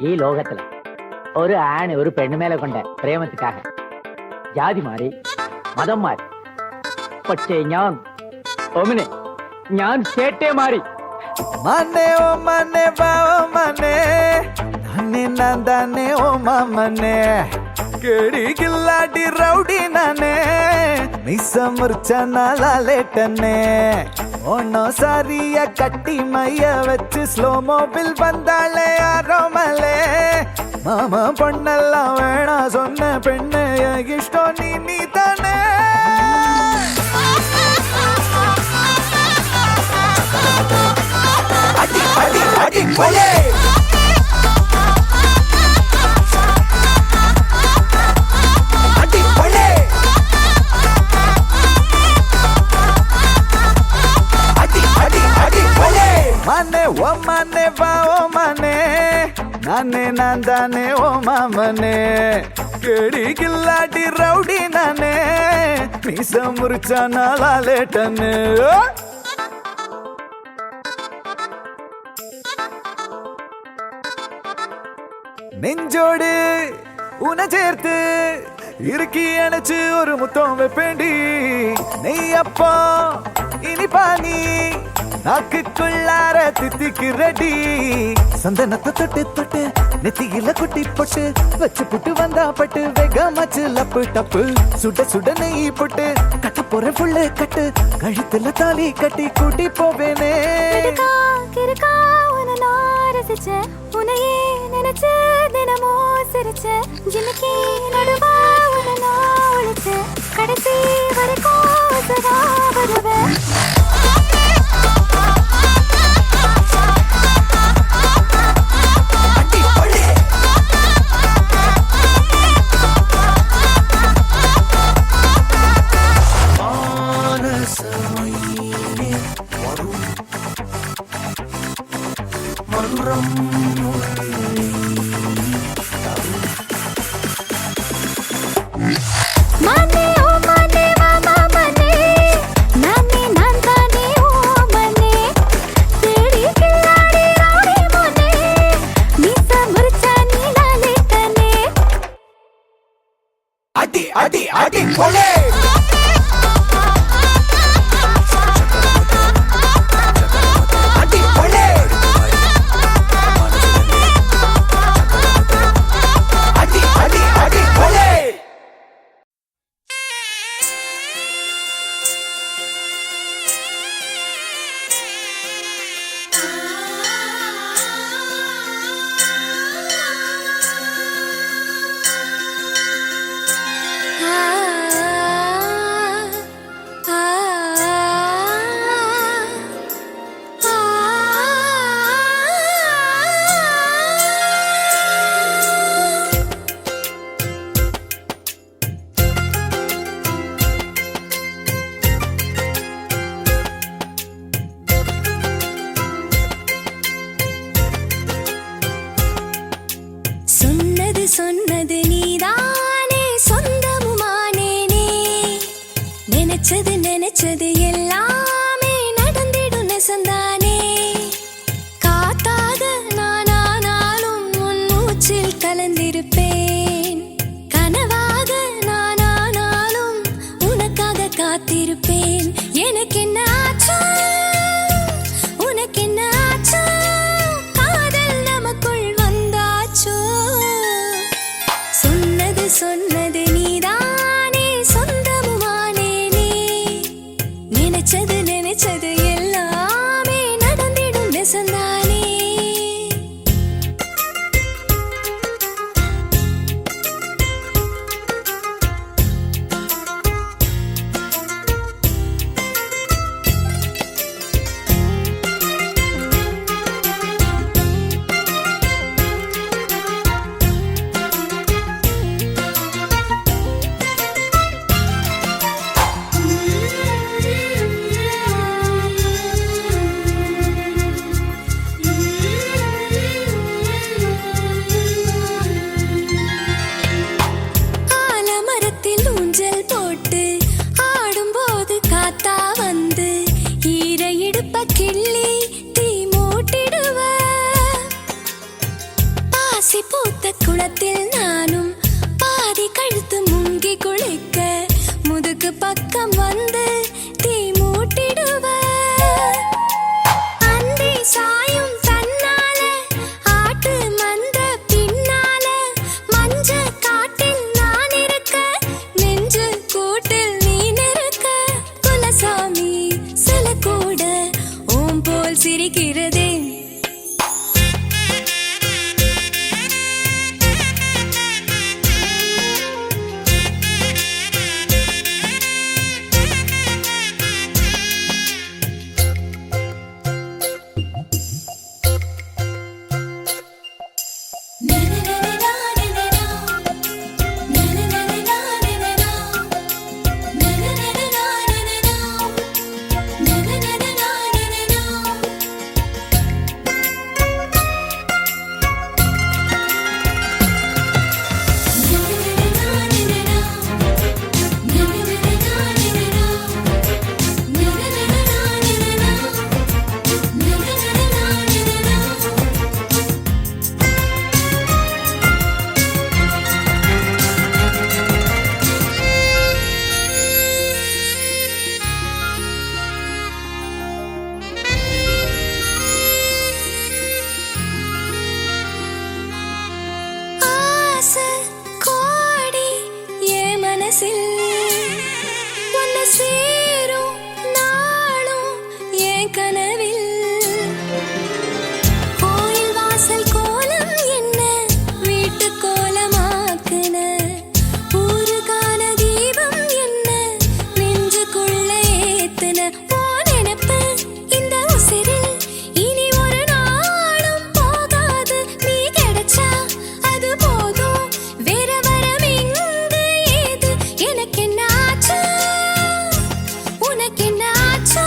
ഈ ലോകത്തില് ഒരു ആണ് ഒരു പെണ്ണു മേലെ കൊണ്ട പ്രേമത്തിക്കാക ജാതി മാറി മതം മാറി പക്ഷേ ഞാൻ ചേട്ടേ മാറി മനെ ഓ മനെ ബാവ മനെ നന്നെ നന്ദനെ ഓ മമനെ കേടി കില്ലാടി റൗഡി നനെ മിസമുർച്ച നാലാലേട്ടനെ ഓണോ സാരിയ കട്ടി മയ്യ വെച്ച് സ്ലോ മോബിൽ വந்தாளே ആരോമലേ മാമ പൊണ്ണെല്ലാം വേണ சொன்ன പെണ്ണ് ഇഷ്ടം നീ തന്നെ അടി അടി അടി പോലെ mane o mane va o mane nane nandane o mamane kedi killadi rowdy nane misa murcha nalaletane நெஞ்சோடு உன சேர்த்து இறுக்கி அணைச்சு ஒரு முத்தம் வைப்பேண்டி நெய்யப்பா இனிப்பா நீ நாக்குக்குள்ளார தித்திக்கு ரெடி சந்தனத்தை தொட்டு தொட்டு நெத்தியில குட்டி போட்டு வச்சு புட்டு வந்தா பட்டு வேகமாச்சு லப்பு டப்பு சுட சுட நெய் போட்டு கட்ட போற புள்ள கட்டு கழுத்துல தாலி கட்டி கூட்டி போவேனே உனையே நினைச்சு தினமோ சிரிச்சு ஜிமிக்கி நடுவா உன நான் ஒழிச்சு கடைசி வரைக்கும் சதா வருவேன் அடி அடி அடி போலே சொன்னது நீதானே சொந்தமுமானேனே நினைச்சது எல்லாமே நடந்திடும் நெசந்தானே காத்தாக நானானாலும் உன் மூச்சில் கலந்திருப்பேன் கனவாக நானானாலும் உனக்காக காத்திருப்பேன் எனக்கு என்ன ஆச்சோ உனக்கு என்ன ஆச்சோ காதல் நமக்குள் வந்தாச்சோ சொன்னது நீதானே சொந்தமுமானேனே நினைச்சது எல்லாமே நடந்திடும் நெசந்தானே கோலத்தில் நானும் பாதி கழுத்து முங்கி குளிக்க முதுகு பக்கம் வந்து தீ மூட்டிடுவ அந்தி சாயும் தன்னால ஆட்டு மந்த பின்னால மஞ்ச காட்டில் நான் இருக்க நெஞ்சு கூட்டில் நீ நிற்க குலசாமி சில கூட ஓம் போல் சிரிக்கிறதே கோடி ஏ மனசில் ஒன்னு சேரும் நாளும் என் கனவில் கோயில் வாசல் கோலம் என்ன வீட்டு கோலமாக்குன ஊருகான தீபம் என்ன நெஞ்சுக்குள்ள ஏத்துன நினைப்பு இந்த உசிரில் இனி ஒரு நாளும் போகாது நீ கிடைச்சா அது போதும் வேற வரம் இங்கு ஏது எனக்கு என்ன ஆச்சு உனக்கு என்ன ஆச்சு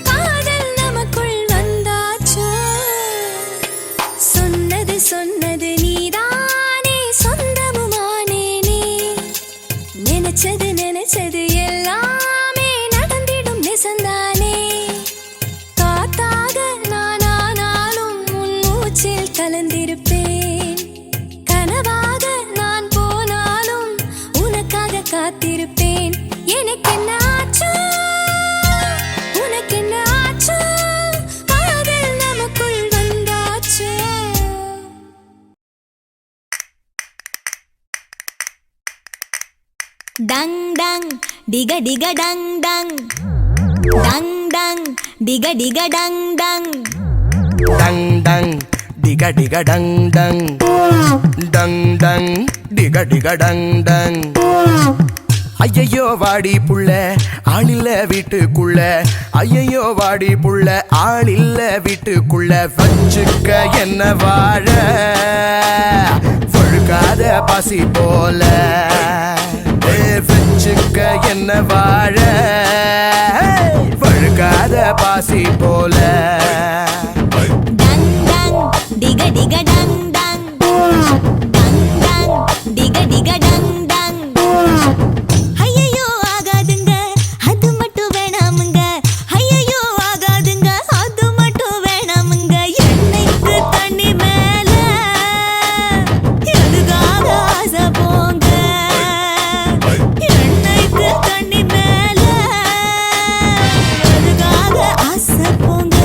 காதல் நமக்குள் வந்தாச்சு சொன்னது சொன்னது நீதானே சொந்தமுமானேனே நினைச்சது நினைச்சது எல்லாமே நடந்திடும் நிசந்தானே காத்தாக நானானாலும் உன் மூச்சில் கலந்திருப்பேன் கனவாக நான் போனாலும் உனக்காக காத்திருப்பேன் எனக்கு என்ன ஆச்சு உனக்கு என்ன ஆச்சு காதல் நமக்குள் வந்தாச்சு டங் டங் டிக டிக டங் டங் டங் டங் டிக டிக டங் டங் டங் டங் டிக டிக டங் டங் டங் டங் டிக டிக டங் டங் ஐயையோ வாடி புள்ள ஆளில்ல வீட்டுக்குள்ள ஐயையோ வாடி புள்ள ஆளில்ல வீட்டுக்குள்ள வச்சுக்க என்ன வாழ ஒழுகாத பசி போல வச்சுக்க என்ன வாழ ஒழுகாத பாசி போல டங் டங் டிக டிக டங் டங் டங் டங் டிக டிக டங் டங் ஐயையோ ஆகாதுங்க அது மட்டும் வேணாமுங்க ஐயையோ ஆகாதுங்க அது மட்டும் வேணாமுங்க எண்ணெய்க்கு தண்ணி மேல எதுக்காக ஆசை போங்க எண்ணெய்க்கு தண்ணி மேல எதுக்காக ஆசை போங்க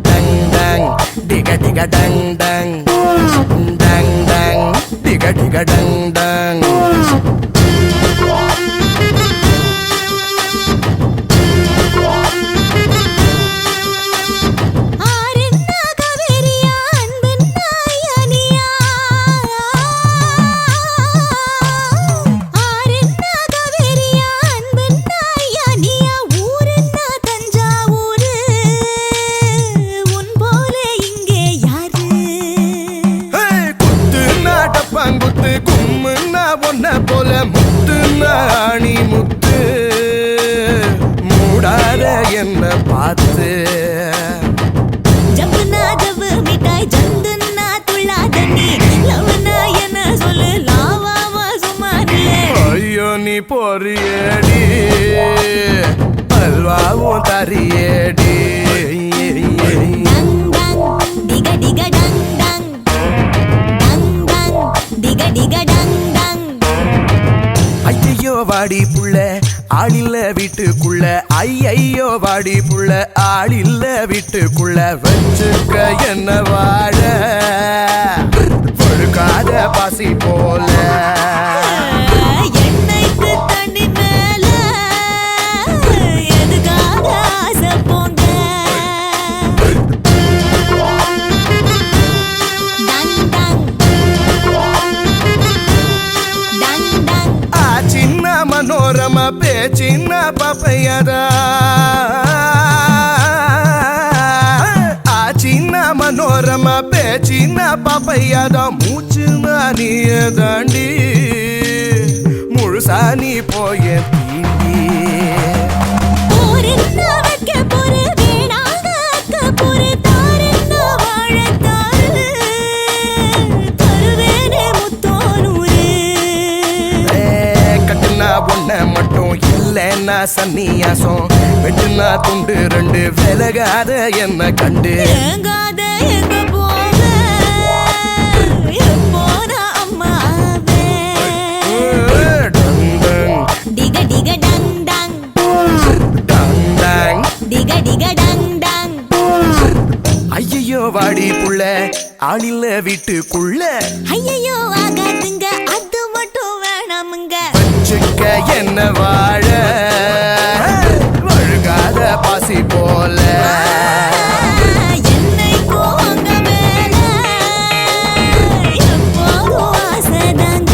டங் டங் டிக டிக டங் டங் டங் டங் டிக டிக டங் டங் ஆரென்னா காவேரியா அன்பென்னா ஐயானியா ஆரென்னா காவேரியா அன்பென்னா ஐயானியா ஊரென்னா தஞ்சாவூரு உன் போல இங்கே யாரு குத்து நாட்டப்பாங்குத்து கும்முன்னா ஒன்ன போல முத்து நாணி முத்து மூடாத என்ன பார்த்து ஜம்புனா ஜவ்வு மிட்டாய் ஜந்துன்னா துள்ளாத நீ லவ்னா என்ன சொல்லு லாவாமா சும்மா நில்லு ஐயோ நீ பொறியடி அல்வாவும் தரியடி டங் டங் டிக டிக டங் டங் வாடி புள்ள ஆளில்ல வீட்டுக்குள்ள ஐயையோ வாடி புள்ள ஆளில்ல வீட்டுக்குள்ள வச்சுக்க என்ன வாழ ஒழுக்காத பாசி போல எண்ணெய்க்கு தண்ணி மேல எதுக்காக ஆசை போங்க டங் டங் டங் டங் ಆ ಚಿನ್ನ ಮನೋರಮ ಪೇ ಚಿನ್ನ ಪಾಪಯ್ಯದ ಆ ಚಿನ್ನ ಮನೋರಮ ಪೇ ಚಿನ್ನ ಪಾಪಯ್ಯದ ಮೂಚು ನಾನಿಯ ದಾಂಡಿ முழுசா நீ போய தீண்டி போரென்ன வைக்க போற வேணாங்க அக்க போற தாரென்ன வாழத்தாரு தருவேனே முத்தோனூரு கட்டுனா ஒன்ன மட்டும் இல்லைன்னா சன்னியாசம் வெட்டுனா துண்டு ரெண்டு விலகாத என்ன கண்டு ஏங்காத எங்க போக எப்போன அம்மாவே டிக டிக டங் டங் டங் டங் டிக டிக டங் டங் ஐயையோ வாடி புள்ள ஆளில்ல வீட்டுக்குள்ள ஐயையோ ஆகாதுங்க அது மட்டும் வேணாமுங்க வச்சுக்க என்ன வாழ வழுகாத பாசி போல என்னைக்கோ அங்க மேல எப்போதும் ஆசைதாங்க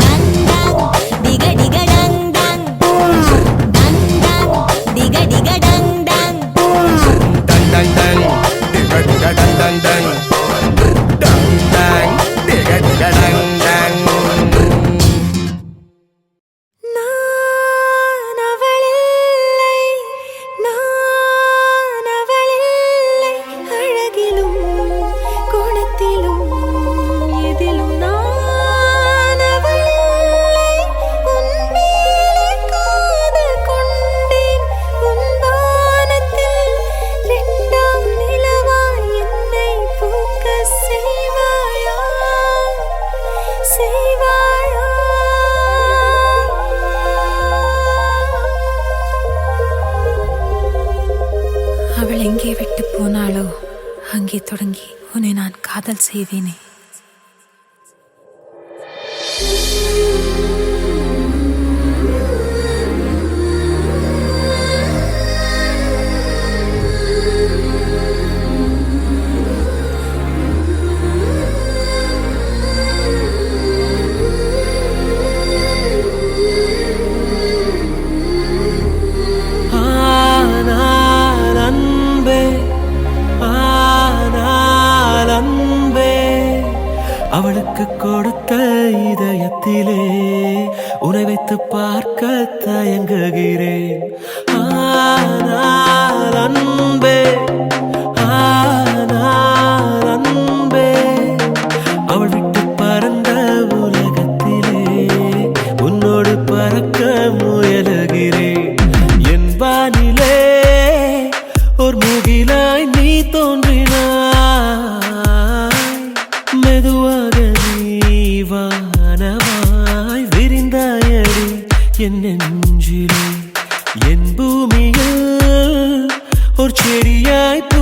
டங் டங் டிக டிக டங் டங் டங் டங் டிக டிக டங் டங் டங் டங் டங் டிக டிக டங் டங் டங் டங் டங் டிக டிக டங் டங் நான் அவளில்லை அழகிலும் குணத்திலும் எதிலும் நான் அவளில்லை உன் மேலே காதல் கொண்டேன் உன் வானத்தில் இரண்டாம் நிலவாய் என்னை பூக்க செய்வாயா செய்வாயா அவள் எங்கே விட்டு போனாளோ அங்கே தொடங்கி உன்னை நான் காதல் செய்வேனே. அவளுக்கு கொடுத்த இதயத்திலே உன்னை வைத்து பார்க்க தயங்குகிறேன். ஆனால் அன்பே, ஆனால் அன்பே, அவள் விட்டு பறந்த உலகத்திலே உன்னோடு பறக்க முயலுகிறேன். என் வானிலே ஒரு முகிலாய் நீ தோன்றினாய், மெதுவாக நீ வானமாய் விரிந்தாயடி என் நெஞ்சிலே. என் பூமியில் ஒரு செடியாய் பூ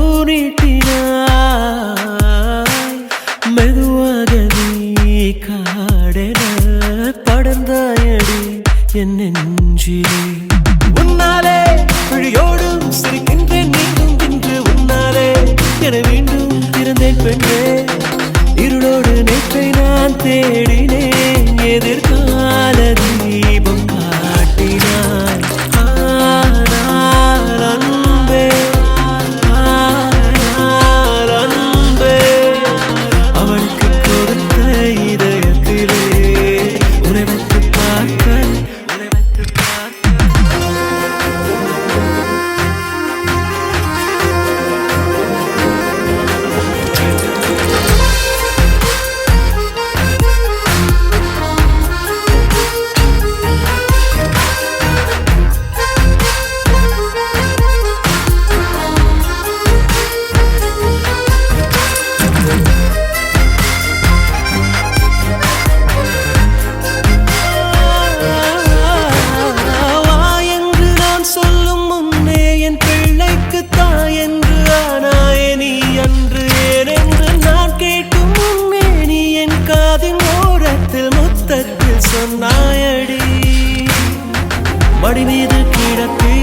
மடி மீது கிடத்தி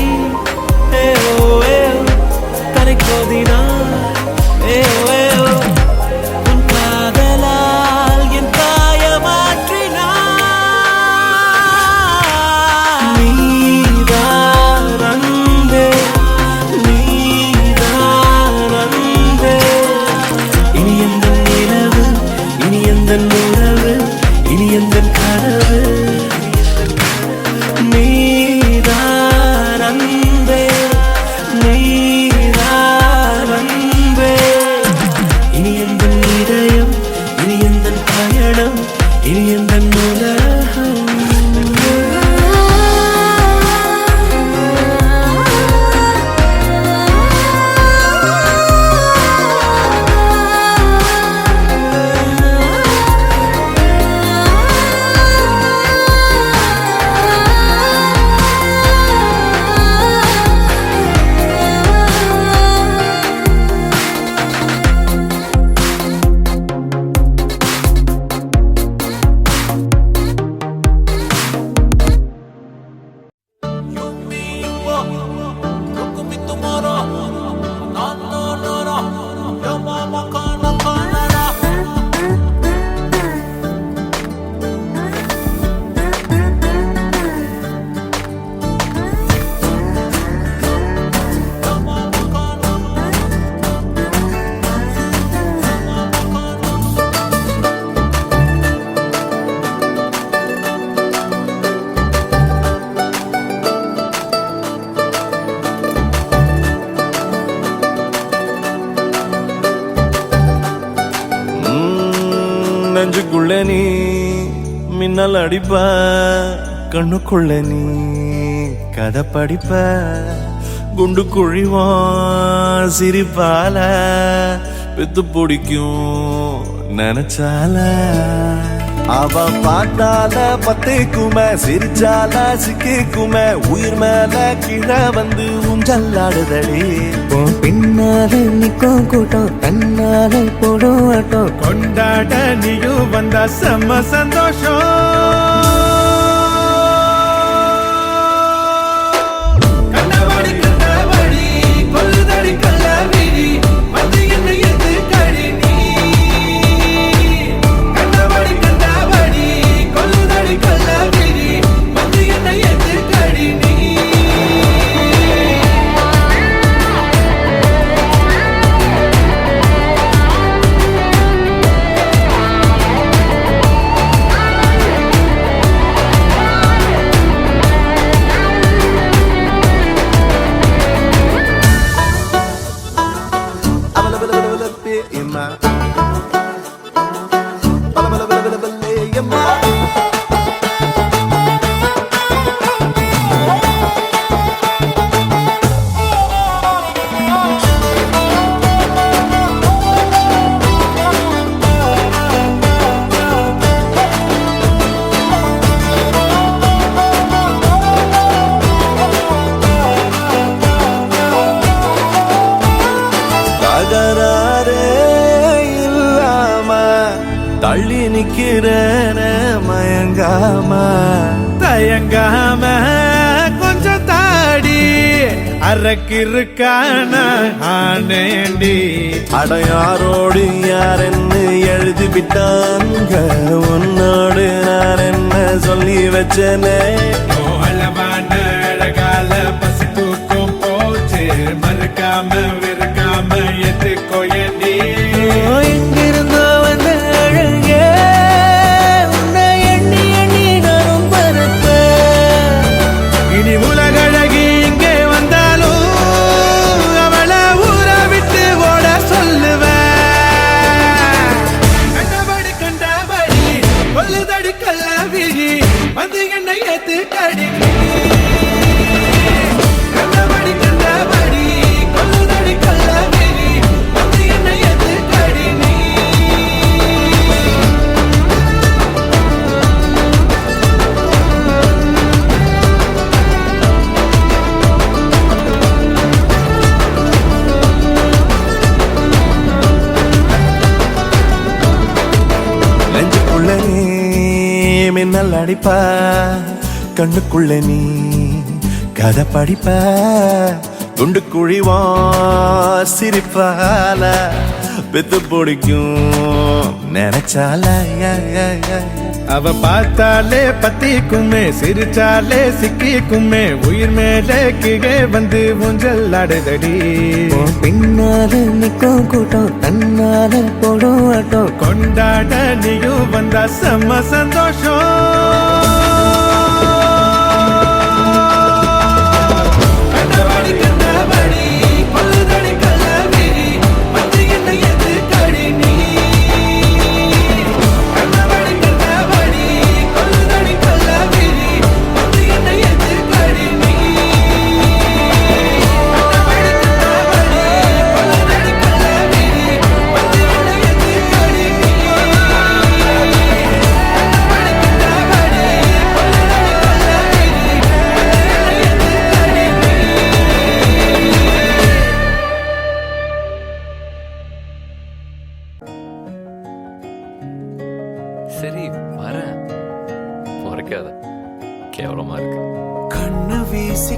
தலை கோதினார் உன் காதலால் என் காயமாற்றினார். நீதான் அன்பே, நீதான் அன்பே. இனி எந்த நிலவு, இனி எந்த உறவு, இனி எந்த கனவு. நீதான் அன்பே, நீதான் அன்பே. இனி எந்த இதயம், இனி எந்த பயணம், இனி எந்த உலகம். நெஞ்சுக்குள்ள நீ மின்னல் அடிப்ப, கண்ணுக்குள்ள நீ கதை படிப்ப, குண்டு குழிவான் சிரிப்பால பெத்து பிடிக்கும் நினைச்சால. அவ பாட்டால பத்தேக்குமே, சிரிச்சால சிக்கிக்குமே, உயிர் மேல கீழே வந்து ஊஞ்சல்லாடுதடி. பின்னால நிக்கும் கூட்டம், தன்னால போடும் ஆட்டம், கொண்டாட நீயும் வந்த செம்ம சந்தோஷம். தள்ளி நிக்கிறன மயங்காம தயங்காம கொஞ்சம் தாடி அரக்கிருக்கான ஆனேண்டி. அடையாரோடு யாரென்னு எழுதி விட்டாங்க, உன்னோடு நான் என்ன சொல்லி வச்சனே. அழகால பசி தூக்கம் போச்சு, மறுக்காம விருக்காம எதுக்கோ ஏண்டி. எங்கிருந்தோ வந்த அழகே, உன்னை எண்ணி எண்ணி நானும் பறப்பேன். இனி உலகழகி இங்கே வந்தாலும் அவளை ஊரை விட்டு ஓட சொல்லுவேன். கண்டபடி கொல்லுதடி கல்லாவிழி, வந்து என்னை ஏத்து கடி. மின்னல் அடிப்பா, கண்ணுக்குள்ள நீ கதை படிப்ப குண்டு குழிவா சிரிப்பால பெத்து பிடிக்கும் நினைச்சால அவ பார்த்தாலே பத்திக்குமே சிரிச்சாலே சிக்கிக்குமே உயிர் மேலே கீழே வந்து ஊஞ்சல் ஆடுதடி பின்னால நிக்கும் கூட்டம் தன்னால போடும் ஆட்டம் கொண்டாட நீயும் வந்தா செம்ம சந்தோஷம் சரி வரேன், மறைக்காத, கேவலமா இருக்கு.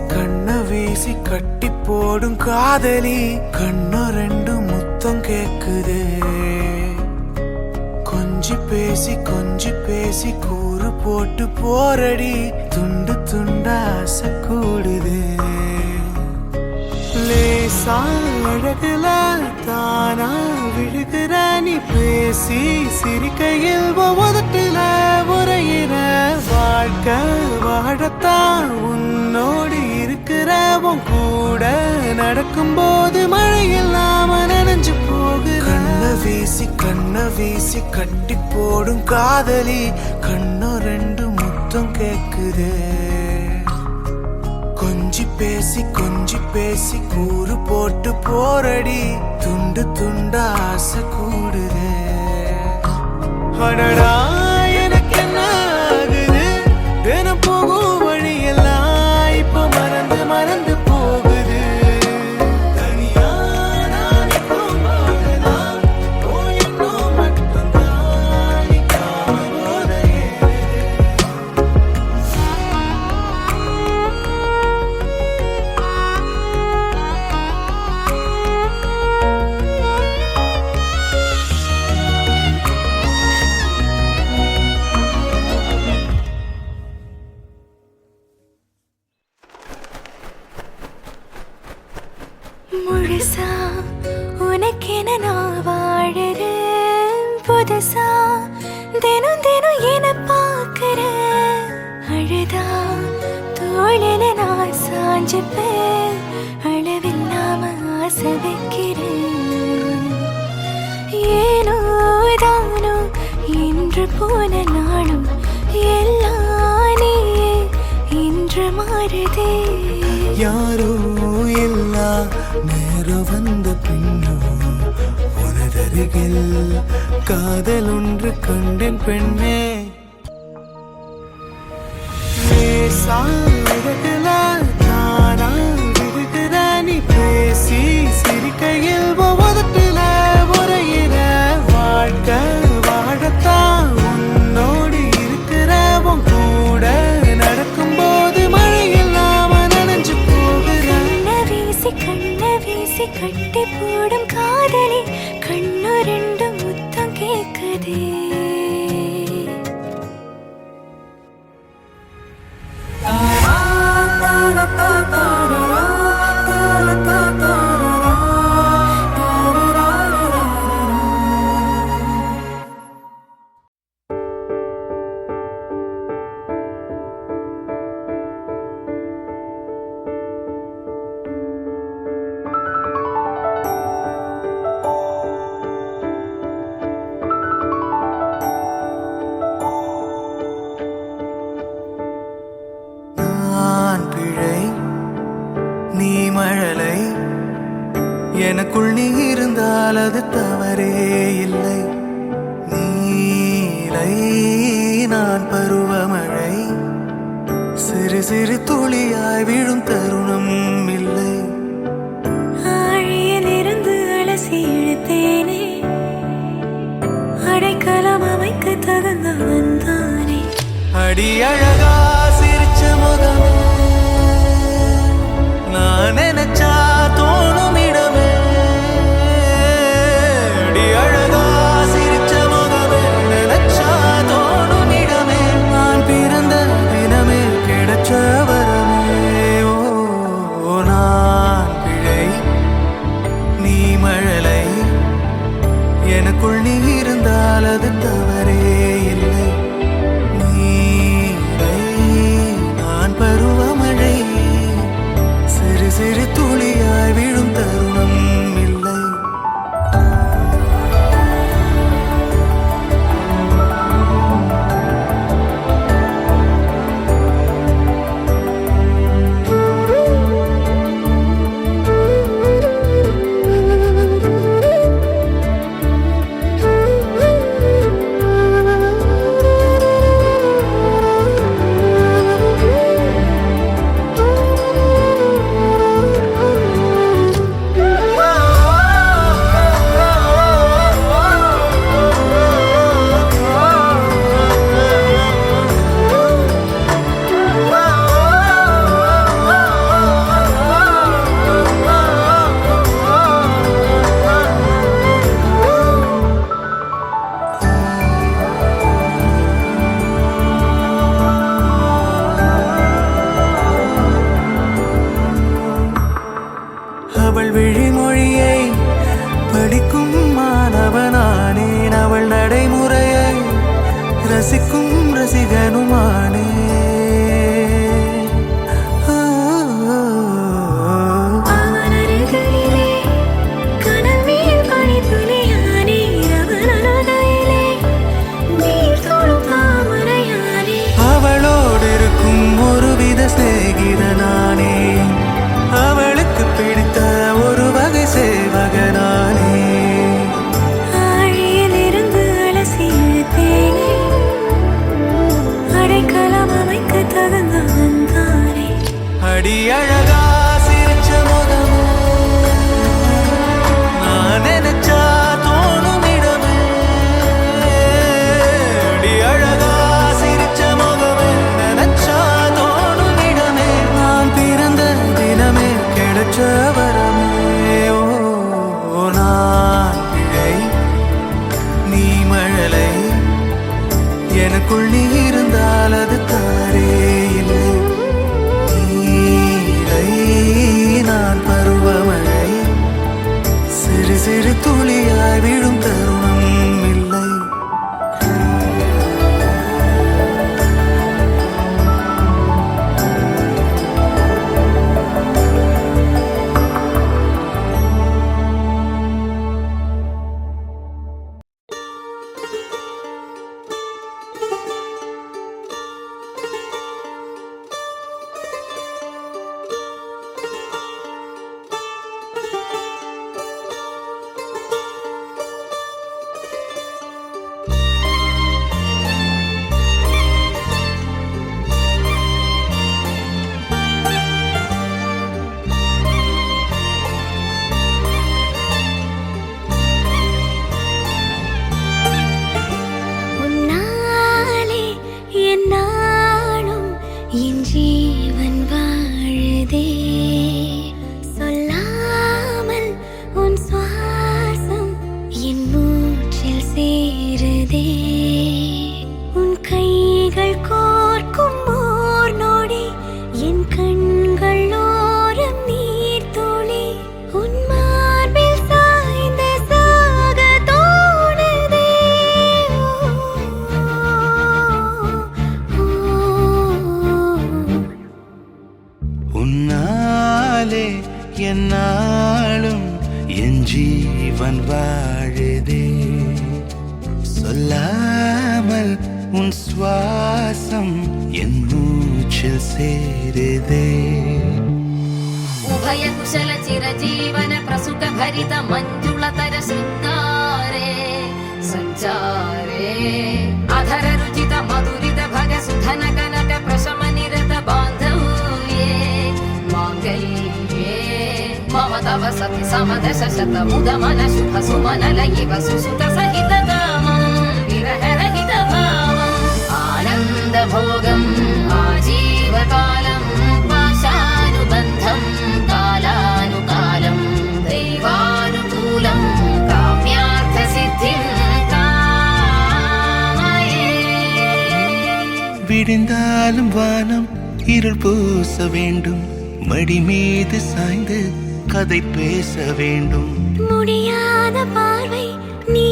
கண்ண வீசி கட்டி போடும் காதலி கண்ணு ரெண்டு முத்தம் கேக்குதே கொஞ்சி பேசி கூறு போட்டு போரடி துண்டு துண்டா ஆசை கூடுதே லேசா அழகுல தானா விழுகிற நீ பேசி சிரிக்கையில் ஒவ்வொருட்டுல உரையிற வாழ்க்கை வாழத்தான் உன்னோடு இருக்கிற உன் கூட நடக்கும்போது மழை இல்லாம நனைஞ்சு போகுற கண்ண வீசி கட்டி போடும் காதலி கண்ணு ரெண்டு முத்தம் கேக்குதே கொஞ்சி பேசி கூறு போட்டு போரடி துண்டு துண்டா ஆசை கூடுதே அடடா எனக்கு என்ன ஆகுது தினம் போகும் வழியெல்லாம் இப்ப மறந்து போகுது தனியா நான் போகுதான் போயின்னும் மட்டும்தான் நிக்காம போதையே முழுசா உனக்கென நான் வாழறேன் புதுசா தினம் தினம் என பார்க்கிறேன் அழுதா தோளில நான் சாஞ்சுப்பேன் அளவில்லாம ஆசை வைக்கிறேன் ஏனோ தானோ இன்று போன நாளும் எல்லாம் நீயே இன்று மாறுதே யாரோ எல்லா நேரம் வந்த பின்னோ உனதருகில் காதல் ஒன்று கண்டேன் பெண்ணே அழகுல நானா விடுகிற நீ பேசி சிரிக்கையில் ஒவ்வொருட்டுல உரையிற வாழ்க்கை வாழத்தான் உன்னோடு இருக்கிற உன் கூட நடக்கும்போது மழை இல்லாம நனைஞ்சு போகிற கண்ண வீசி கட்டி போடும் காதலி கண்ணு ரெண்டு முத்தம் கேக்குதே எனக்குள் நீ இருந்தால் அது தவறே இல்லை நீலை நான் பருவமழை சிறு சிறு துளியாய் விழும் தருணம் இல்லை ஆழியிலிருந்து அலசி இழுத்தேனே அடைக்கலம் அமைக்க தகுந்தவன் தானே அடி அழகா சிரிச்ச முகமே எனக்குள் நீ இருந்தால் அது தவறே இல்லை. நீரை நான் பருவமழை சிறு சிறு துளியாய் விழும் தருணம் இல்லை. அவள் விழிமொழியை படிக்கும் மாணவனானேன். அவள் நடைமுறையை ரசிக்கும் ரசிகனுமானே. அவளோடு இருக்கும் ஒருவித சிநேகிதனானே. அவளுக்கு பிடித்த ஒரு வகை சேவகனானே. ஆழியிலிருந்து அலசி இழுத்தேனே, அடைக்கலம் அமைக்க தகுந்தவன் தானே. அடி அழகா சிரிச்ச முகமே நான் நினைச்சா தோணும் இடமே. அடி அழகா சிரிச்ச முகமே நினைச்சா தோணும் இடமே. நான் பிறந்த தினமே கிடைச்ச வரமே. ஓ நான் பிழை நீ மழலை எனக்குள் நீ இருந்தால் அது தவறே இல்லை. நீரை நான் பருவமழை சிறு சிறு துளியாய் விழும் தருணம் இல்லை. உன்னாலே என் நாளும் என் ஜீவன் வாழுதே. சொல்லாமல் உன் சுவாசம் என் மூச்சில் சேருதே. உன் கைகள் கோர்க்கும் ஓர் நொடி என் கண்கள் ஓரம் நீர் துளி. உன் மார்பில் சாய்ந்து சாக தோணுதே. உன்னாலே என்னாலும் என் ஜீவன் வாழுதே. சொல்லாமல் உன் சுவாசம் என் மூச்சில் சேருதே. उभय कुशल चिरजीवन प्रसुख भरित मञ्जुलतर शृङ्गारे सञ्चारे अधर रुचित मधुरित भग सुधन कनक प्रशम निरत बान्धव्ये माङ्गल्ये मम तव सति समदश शत मुद मन शुभ सुमन लयिव सुसुत सहित कामं विरह रहित भावम् आनन्द भोगम् आजीवकालं पाशानुबन्धं कालानुकालं दैवानुकूलं काम्यार्थसिद्धिं कामये. விடிந்தாலும் வானம் இருள் பூச வேண்டும். மடி மீது சாய்ந்து கதை பேச வேண்டும். முடியாத பார்வை நீ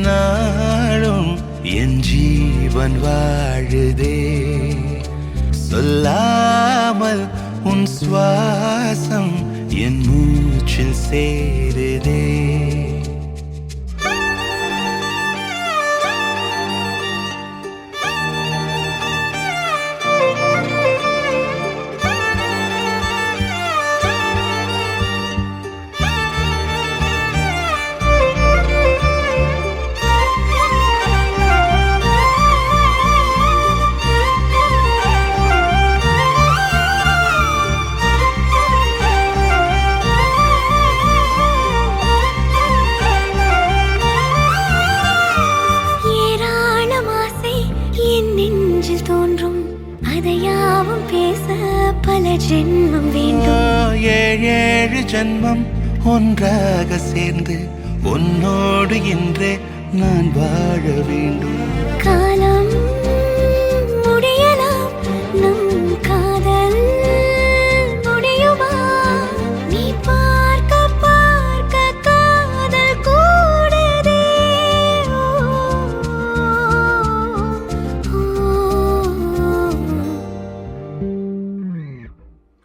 என்னாலும் என் ஜீவன் வாழுதே சொல்லாமல் உன் சுவாசம் என் மூச்சில் சேருதே நெஞ்சில் தோன்றும் அதையாவும் பேச பல ஜென்மம் வேண்டும். ஏழு ஜென்மம் ஒன்றாக சேர்ந்து உன்னோடு இன்றே நான் வாழ வேண்டும். காலம் முடியலாம் நம் காதல் முடியுமா? நீ பார்க்க பார்க்க காதல் கூடுதே.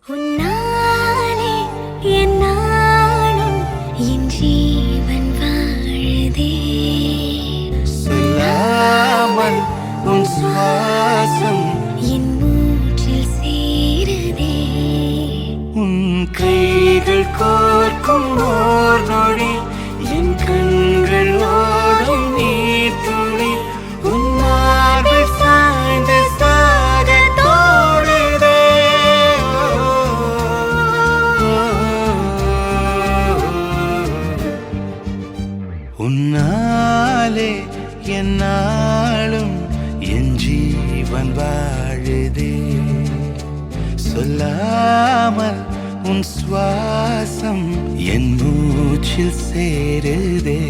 உன்னாலே என் நாளும் என் ஜீவன் வாழுதே. சொல்லாமல் உன் சுவாசம் என் மூச்சில் சேருதே. உன் கைகள் கோர்க்கும் ஓர் நொடி என் கண்கள் ஓடும் நீர் துளி உன் மார்பில் சாய்ந்து சாக தோடுதே. உன்னாலே என்னாலும் என் ஜீவன் வாழுதே சொல்லாமல் உன் சுவாசம் என் மூச்சில் சேருதே.